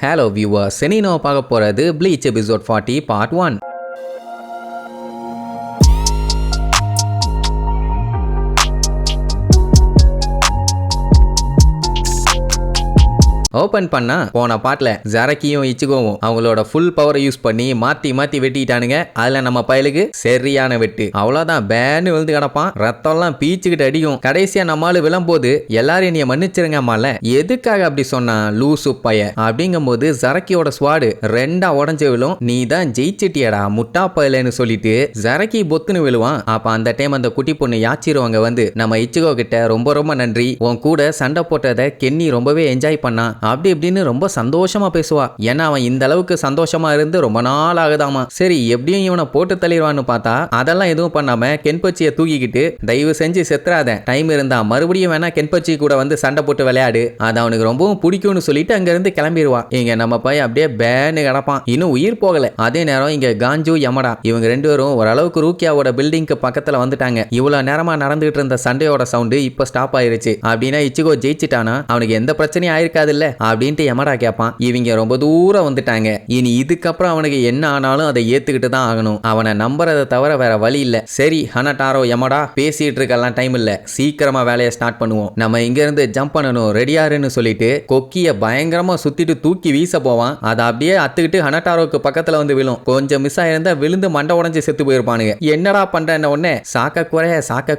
Hello viewers, செனினோ பார்க்க போறது bleach episode 40 part 1. Open பண்ணா போன பாட்டுல ஜரக்கியும் இச்சுகோவும் அவங்களோட ஃபுல் பவரை யூஸ் பண்ணி மாத்தி வெட்டிட்டானுங்க. அதுல நம்ம பயலுக்கு சரியான வெட்டு. அவ்வளவுதான், பேன்னு விழுந்து கிடப்பான். ரத்தம்லாம் பீச்சுக்கிட்டு அடிக்கும். கடைசியா நம்மளால விழும்போது எல்லாரும் நீ மன்னிச்சிருங்க அம்மால, எதுக்காக அப்படி சொன்னா லூசு பைய அப்படிங்கும் போது ஜரக்கியோட ஸ்வாடு ரெண்டா உடஞ்சு விழும். நீ தான் ஜெயிச்சிட்டியடா முட்டா பயலன்னு சொல்லிட்டு ஜரக்கி பொத்துன்னு விழுவான். அப்ப அந்த டைம் அந்த குட்டி பொண்ணு யாச்சிருவாங்க வந்து நம்ம இச்சுகோ கிட்ட ரொம்ப நன்றி, உன் கூட சண்டை போட்டதை கென்னி ரொம்பவே என்ஜாய் பண்ணா அப்படி இப்படின்னு ரொம்ப சந்தோஷமா பேசுவா. ஏன்னா அவன் இந்த அளவுக்கு சந்தோஷமா இருந்து ரொம்ப நாள் ஆகுதாமா. சரி, எப்படியும் இவனை போட்டு தள்ளிடுவான்னு பார்த்தா அதெல்லாம் எதுவும் பண்ணாம கென்பச்சியை தூக்கிக்கிட்டு தயவு செஞ்சு செத்துறாத, டைம் இருந்தா மறுபடியும் வேணா கென்பச்சி கூட வந்து சண்டை போட்டு விளையாடு, அது அவனுக்கு ரொம்பவும் பிடிக்கும்னு சொல்லிட்டு அங்க இருந்து கிளம்பிடுவா. இங்க நம்ம பையன் அப்படியே பேன்னு கிடப்பான், இன்னும் உயிர் போகல. அதே நேரம் இங்க காஞ்சு யமடா இவங்க ரெண்டு பேரும் ஓரளவுக்கு ரூக்கியாவோட பில்டிங்க்கு பக்கத்துல வந்துட்டாங்க. இவ்வளவு நேரமா நடந்துகிட்டு இருந்த சண்டையோட சவுண்டு இப்ப ஸ்டாப் ஆயிருச்சு. அப்படின்னா இச்சுகோ ஜெயிச்சிட்டானா அவனுக்கு எந்த பிரச்சனையும் ஆயிருக்காது இல்ல அப்படின்ட்டு யமடா கேட்பான். இவங்க ரொம்ப தூரம் வந்துட்டாங்க, இனி இதுக்கப்புறம் அவனுக்கு என்ன ஆனாலும் அதை ஏத்துக்கிட்டு தான் ஆகணும். அவனை நம்புறதை தவிர வேற வழி இல்ல. சரி ஹனடாரோ யமடா, பேசிட்டு இருக்கலாம் டைம் இல்ல, சீக்கிரமா வேலையை ஸ்டார்ட் பண்ணுவோம். நம்ம இங்க இருந்து ஜம்ப் பண்ணணும், ரெடியாருன்னு சொல்லிட்டு கொக்கிய பயங்கரமா சுத்திட்டு தூக்கி வீச போவான். அதை அப்படியே அத்துக்கிட்டு ஹனடாரோக்கு பக்கத்துல வந்து விழும். கொஞ்சம் மிஸ் ஆயிருந்தா விழுந்து மண்டை உடஞ்சு செத்து போயிருப்பானுங்க. என்னடா பண்ற உடனே சாக்க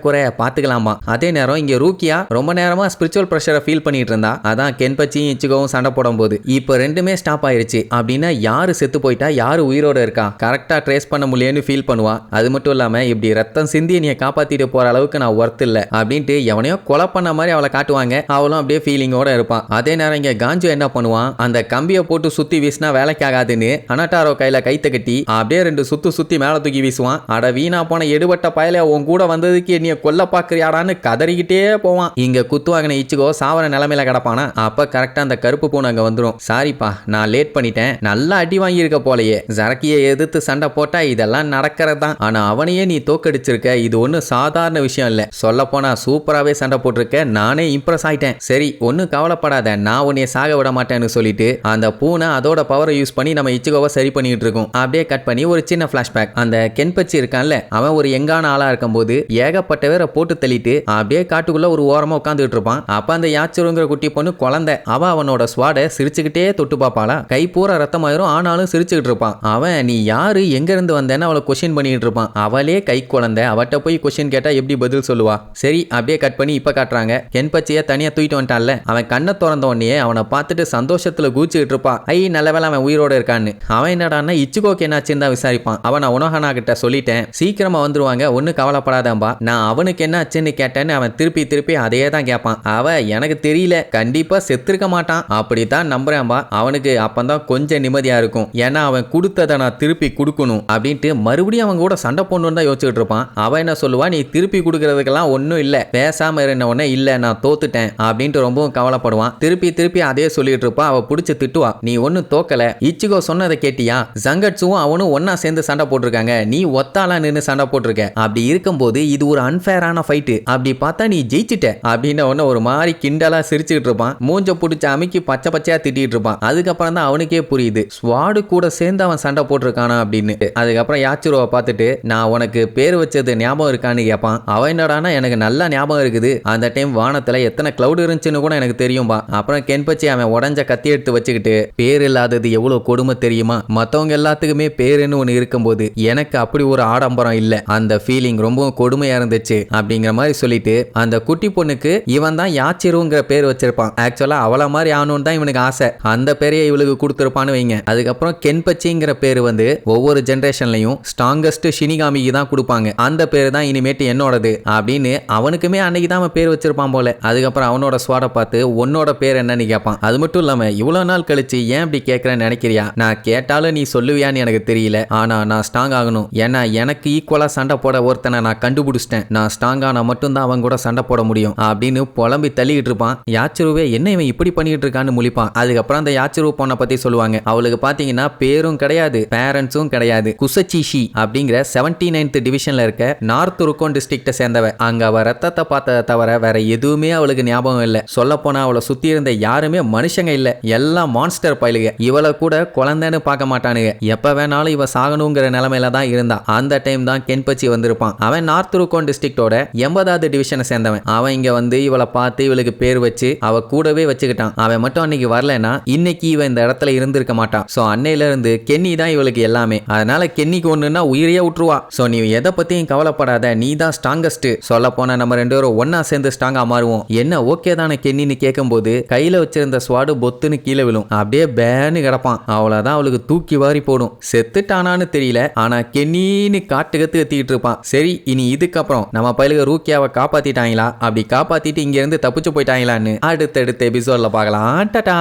குறைய பாத்துக்கலாமா. அதே நேரம் இங்க ரூக்கியா ரொம்ப நேரமா ஸ்பிரிச்சுவல் பிரஷரை ஃபீல் பண்ணிட்டு இருந்தா. அதான் கென்பச்சியும் இச்சுகவும் சண்டை போடும் போது இப்ப ரெண்டுமே ஸ்டாப் ஆயிருச்சு. அப்படின்னா யாரு செத்து போயிட்டா யாரு உயிரோட இருக்கா கரெக்டா ட்ரேஸ் பண்ண முடியலன்னு ஃபீல் பண்ணுவா. அது மட்டும் இல்லாம இப்படி ரத்தம் சிந்தி நீ காப்பாத்திட்டு போற அளவுக்கு நான் ஒர்த் இல்ல அப்படின்ட்டு எவனையோ கொலை பண்ண மாதிரி அவளை காட்டுவாங்க. அவளும் அப்படியே ஃபீலிங்கோட இருப்பான். அதே நேரம் இங்க காஞ்சு என்ன பண்ணுவான், அந்த கம்பியை போட்டு சுத்தி வீசினா வேலைக்கு ஆகாதுன்னு அனட்டாரோ கையில கைத்த கட்டி அப்படியே ரெண்டு சுத்தி மேல தூக்கி வீசுவான். அட வீணா போன எடுபட்ட பயல, உன் கூட வந்ததுக்கு நீ கொல்ல பாக்குறியாடான்னு கதறிக்கிட்டே போவான். இங்க குத்துவாங்கின இச்சுகோ சாவர நிலைமையில கிடப்பானா. அப்ப கரெக்டா அந்த கருப்பு பூனை அங்க வந்துரும். சாரிப்பா நான் லேட் பண்ணிட்டேன், நல்லா அடி வாங்கி இருக்க போலயே, ஜரக்கியை எதிர்த்து சண்டை போட்டா இதெல்லாம் நடக்கிறதான். ஆனா அவனையே நீ தோக்கடிச்சிருக்க, இது ஒண்ணு சாதாரண விஷயம் இல்ல, சொல்ல போனா சூப்பராவே சண்டை போட்டிருக்க, நானே இம்ப்ரெஸ் ஆயிட்டேன். சரி ஒன்னும் கவலைப்படாத, நான் உன்னைய சாக விட மாட்டேன்னு சொல்லிட்டு அந்த பூனை அதோட பவரை யூஸ் பண்ணி நம்ம இச்சுகோவை சரி பண்ணிட்டு இருக்கும். அப்படியே கட் பண்ணி ஒரு சின்ன பிளாஷ்பேக். அந்த கென்பச்சி இருக்கான்ல, அவன் ஒரு எங்கான ஆளா இருக்கும் போது ஏகப்பட்ட பேரை போட்டு தள்ளிட்டு அப்படியே காட்டுக்குள்ள ஒரு ஓரமா உட்காந்துட்டு இருப்பான். அப்ப அந்த யாச்சிருங்கிற குட்டி பொண்ணு குழந்தை, அவ அவனோட ஸ்வாட சிரிச்சுக்கிட்டே தொட்டு பாப்பாளா. கை பூரா ரத்தமாயிரும், ஆனாலும் சிரிச்சுக்கிட்டு இருப்பான். அவன் நீ யாரு எங்க இருந்து வந்தேன்னு அவளை கொஸ்டின் பண்ணிட்டு இருப்பான். அவளே கை குழந்தை, அவட்ட போய் கொஸ்டின் கேட்டா எப்படி பதில் சொல்லுவா. சரி அப்படியே கட் பண்ணி இப்ப காட்டுறாங்க. கென்பச்சிய தனியா தூக்கிட்டு வந்துட்டான்ல, அவன் கண்ணை திறந்த உடனே அவனை பார்த்துட்டு சந்தோஷத்துல கூச்சிட்டு இருப்பான். ஐ நல்லவேளை அவன் உயிரோட இருக்கான்னு. அவன் என்னடான்னா இச்சுகோக்கு என்னாச்சுன்னு தான் விசாரிப்பான். அவன் உனஹனா கிட்ட சொல்லிட்டேன், சீக்கிரமா வந்துருவாங்க, ஒன்னும் கவலைப்படாதம்பா, நான் அவனுக்கு என்ன ஆச்சுன்னு கேட்டேன்னு அவன் திருப்பி அதே தான் கேட்பான். அவ எனக்கு தெரியல, கண்டிப்பா செத்துருக்க மாட்டான் அப்படித்தான் நம்புறேன்பா, அவனுக்கு அப்பந்தான் கொஞ்சம் நிம்மதியா இருக்கும், ஏன்னா அவன் கொடுத்ததை நான் திருப்பி கொடுக்கணும் அப்படின்ட்டு மறுபடியும் அவன் கூட சண்டை போடணும்னு தான் யோசிச்சுட்டு இருப்பான். அவன் என்ன சொல்லுவா, நீ திருப்பி கொடுக்கறதுக்கெல்லாம் ஒன்னும் இல்ல, பேசாம இருந்த உடனே இல்ல நான் தோத்துட்டேன் அப்படின்ட்டு ரொம்பவும் கவலைப்படுவான். திருப்பி அதே சொல்லிட்டு இருப்பா. அவ பிடிச்சு திட்டுவா, நீ ஒன்னும் தோக்கல, இச்சுகோ சொன்னதை கேட்டியா, ஜங்கட்சுவும் அவனும் ஒன்னா சேர்ந்து சண்டை போட்டிருக்காங்க, நீ ஒத்தாலா நின்று சண்டை போட்டிருக்க, அப்படி இருக்கும்போது இது ஒரு அன்ஃபேரான ஃபைட்டு, அப்படி பார்த்தா நீ ஜெயிச்சிட்ட அப்படின்னு ஒன்னு ஒரு மாதிரி கிண்டலா சிரிச்சுக்கிட்டு இருப்பான். மூஞ்ச பிடிச்ச அமைக்கி பச்சையா திட்டிட்டு இருப்பான். அதுக்கப்புறம் தான் அவனுக்கே புரியுது ஸ்வாடு கூட சேர்ந்து அவன் சண்டை போட்டிருக்கானா அப்படின்னு. அதுக்கப்புறம் யாச்சிரோவை பார்த்துட்டு நான் உனக்கு பேர் வச்சது ஞாபகம் இருக்கான்னு கேட்பான். அவன் என்னடானா எனக்கு நல்லா ஞாபகம் இருக்குது, அந்த டைம் வானத்துல எத்தனை கிளவுட் இருந்துச்சுன்னு கூட எனக்கு தெரியும்பா. அப்புறம் கென்பச்சி அவன் உடஞ்ச கத்தி எடுத்து வச்சுக்கிட்டு பேர் இல்லாதது எவ்வளவு கொடுமை தெரியுமா, மத்தவங்க எல்லாத்துக்குமே பேருன்னு ஒண்ணு இருக்கும்போது எனக்கு அப்படி ஒரு ஆடம்பரம் இல்ல, அந்த ஃபீலிங் ரொம்ப கொடுமையா இருந்துச்சு அப்படிங்கிற மாதிரி சொல்லிட்டு அந்த குட்டி பொண்ணுக்கு இவன் தான் யாச்சிருங்கிற பேர் வச்சிருப்பான். ஆக்சுவலா அவள மாதிரி ஆகணும்னு தான் இவனுக்கு ஆசை, அந்த பேரையே இவளுக்கு கொடுத்துருப்பான்னு வைங்க. அதுக்கப்புறம் கென்பச்சிங்கிற பேரு வந்து ஒவ்வொரு ஜெனரேஷன்லயும் ஸ்ட்ராங்கஸ்ட் ஷினிகாமிக்கு தான் கொடுப்பாங்க, அந்த பேரு தான் இனிமேட்டு என்னோடது அப்படின்னு அவனுக்குமே அன்னைக்கு தான் அவன் பேர் வச்சிருப்பான் போல. அதுக்கப்புறம் அவனோட ஸ்வாட பார்த்து உன்னோட பேர் என்னன்னு கேட்பான். அது மட்டும் இல்லாம இவ்வளவு நாள் கழிச்சு ஏன் இப்படி கேட்கறேன்னு நினைக்கிறியா, நான் கேட்டாலும் நீ சொல்லுவியான்னு எனக்கு தெரியல, ஆனா நான் ஸ்ட்ராங் ஆகணும், ஏன்னா எனக்கு ஈக்குவலா சண்டை போட ஒருத்தனை நான் கண்டுபிடிச்சிட்டேன், நான் ஸ்ட்ராங் ஆனா மட்டும் தான் அவன் கூட சண்டை போட முடியும் அப்படின்னு புலம்பி தள்ளிக்கிட்டு இருப்பான். யாச்சிருவே என்ன இவன் இப்படி பண்ணிட்டு பண்ணிட்டு இருக்கான்னு முழிப்பான். அதுக்கப்புறம் அந்த யாச்சிரு பொண்ணை பத்தி சொல்லுவாங்க. அவளுக்கு பாத்தீங்கன்னா பேரும் கிடையாது, பேரண்ட்ஸும் கிடையாது. குசச்சிஷி அப்படிங்கிற 79th டிவிஷன்ல இருக்க நார்த் ருக்கோன் டிஸ்ட்ரிக்ட சேர்ந்தவ. அங்க அவ ரத்தத்தை பார்த்ததை தவிர வேற எதுவுமே அவளுக்கு ஞாபகம் இல்ல. சொல்ல போனா அவளை சுத்தி இருந்த யாருமே மனுஷங்க இல்ல, எல்லாம் மான்ஸ்டர் பயலுக. இவளை கூட குழந்தைன்னு பார்க்க மாட்டானுங்க. எப்ப வேணாலும் இவ சாகணுங்கிற நிலைமையில தான் இருந்தா. அந்த டைம் தான் கென்பச்சி வந்திருப்பான். அவன் நார்த் ருக்கோன் டிஸ்ட்ரிக்டோட 80th டிவிஷனை சேர்ந்தவன். அவன் இங்க வந்து இவளை பார்த்து இவளுக்கு பேர் வச்சு அவ கூடவே வச்சுக்கிட்டான். அவன் மட்டும் அன்னைக்கு வரலன்னா இன்னைக்கு இவன் இந்த இடத்துல இருந்திருக்க மாட்டான். சோ அன்னையில இருந்து கென்னி தான் இவளுக்கு எல்லாமே. அதனால கென்னிக்கு ஒண்ணுன்னா உயிரையே விட்டுருவா. சோ நீ எதை பத்தியும் கவலைப்படாத, நீ தான் ஸ்ட்ராங்கஸ்ட். சொல்ல போனா நம்ம 2 பேரும் ஒன்னா சேர்ந்து ஸ்ட்ராங்கா மாறுவோம். என்ன ஓகே தானே கென்னின்னு கேட்கும்போது கையில வச்சிருந்த ஸ்வாடு பொத்துன்னு கீழே விழும். அப்படியே பேன்னு கிடப்பான். அவ்வளவுதான், அவளுக்கு தூக்கி வாரி போடும். செத்துட்டானான்னு தெரியல, ஆனா கென்னின்னு காட்டு கத்திக்கிட்டு இருப்பான். சரி, இனி இதுக்கப்புறம் நம்ம பயிலுக ரூக்கியாவை காப்பாத்திட்டாங்களா, அப்படி காப்பாத்திட்டு இங்க இருந்து தப்பிச்சு போயிட்டாங்களான்னு அடுத்தடுத்த எபிசோட்ல பார்க்கலாம். டாடா.